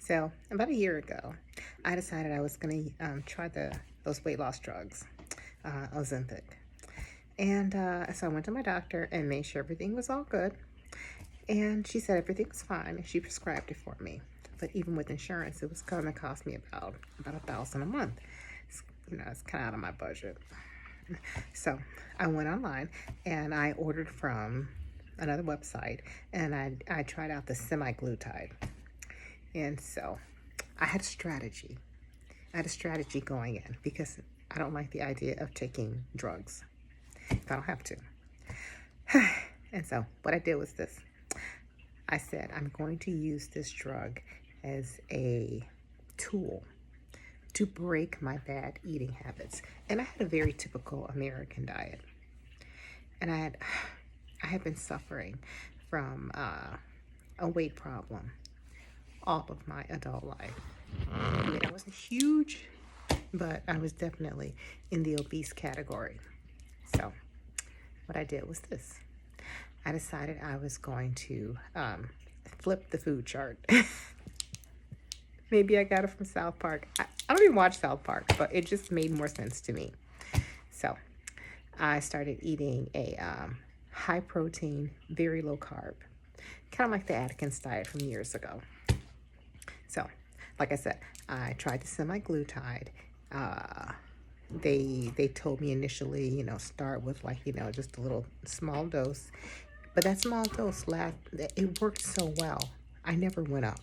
So about a year ago, I decided I was going to try those weight loss drugs, Ozempic. And so I went to my doctor and made sure everything was all good. And she said everything was fine, and she prescribed it for me. But even with insurance, it was going to cost me about $1,000 a month. It's kind of out of my budget. So I went online and I ordered from another website, and I tried out the semiglutide. And so I had a strategy. I had a strategy going in because I don't like the idea of taking drugs if I don't have to. And so what I did was this. I said, I'm going to use this drug as a tool to break my bad eating habits. And I had a very typical American diet. And I had been suffering from a weight problem all of my adult life. I mean, I wasn't huge, but I was definitely in the obese category. So what I did was this. I decided I was going to flip the food chart. Maybe I got it from South Park. I don't even watch South Park, but it just made more sense to me. So I started eating a high protein, very low carb, kind of like the Atkins diet from years ago. So, like I said, I tried the semiglutide. They told me initially, start with just a little small dose. But that small dose, it worked so well. I never went up.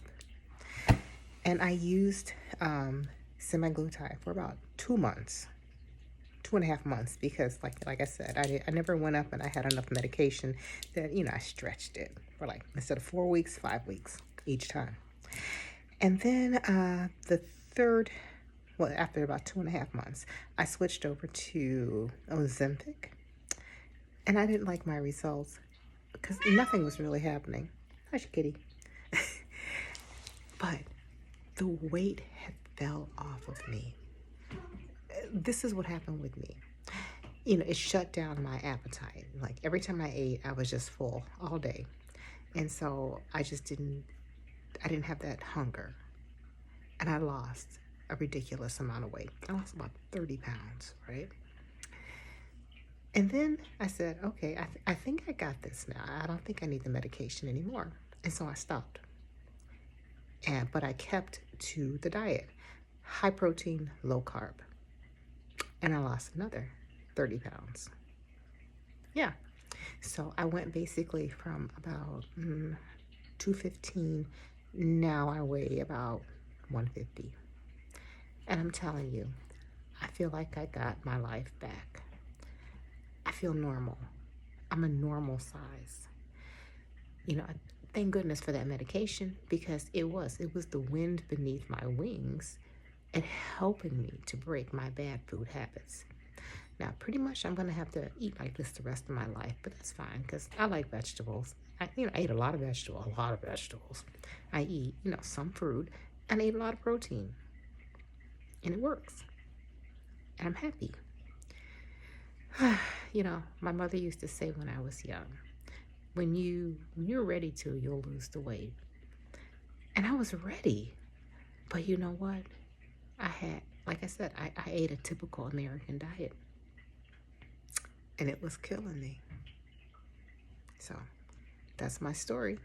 And I used semiglutide for about 2 months, 2.5 months, because like I said, I never went up, and I had enough medication that, I stretched it for instead of 4 weeks, 5 weeks each time. And then after about 2.5 months, I switched over to Ozempic, and I didn't like my results because nothing was really happening. Hush, kitty. But the weight had fell off of me. This is what happened with me. It shut down my appetite. Like every time I ate, I was just full all day. And so I didn't have that hunger. And I lost a ridiculous amount of weight. I lost about 30 pounds, right? And then I said, okay, I think I got this now. I don't think I need the medication anymore. And so I stopped. But I kept to the diet. High protein, low carb. And I lost another 30 pounds. Yeah. So I went basically from about 215. Now I weigh about 150. And I'm telling you, I feel like I got my life back. I feel normal. I'm a normal size. Thank goodness for that medication, because it was the wind beneath my wings and helping me to break my bad food habits. Now, pretty much I'm going to have to eat like this the rest of my life, but that's fine because I like vegetables. I ate a lot of vegetables. I eat, some fruit, and I eat a lot of protein. And it works. And I'm happy. My mother used to say when I was young, when you're ready to, you'll lose the weight. And I was ready. But you know what? Like I said, I ate a typical American diet. And it was killing me. So that's my story.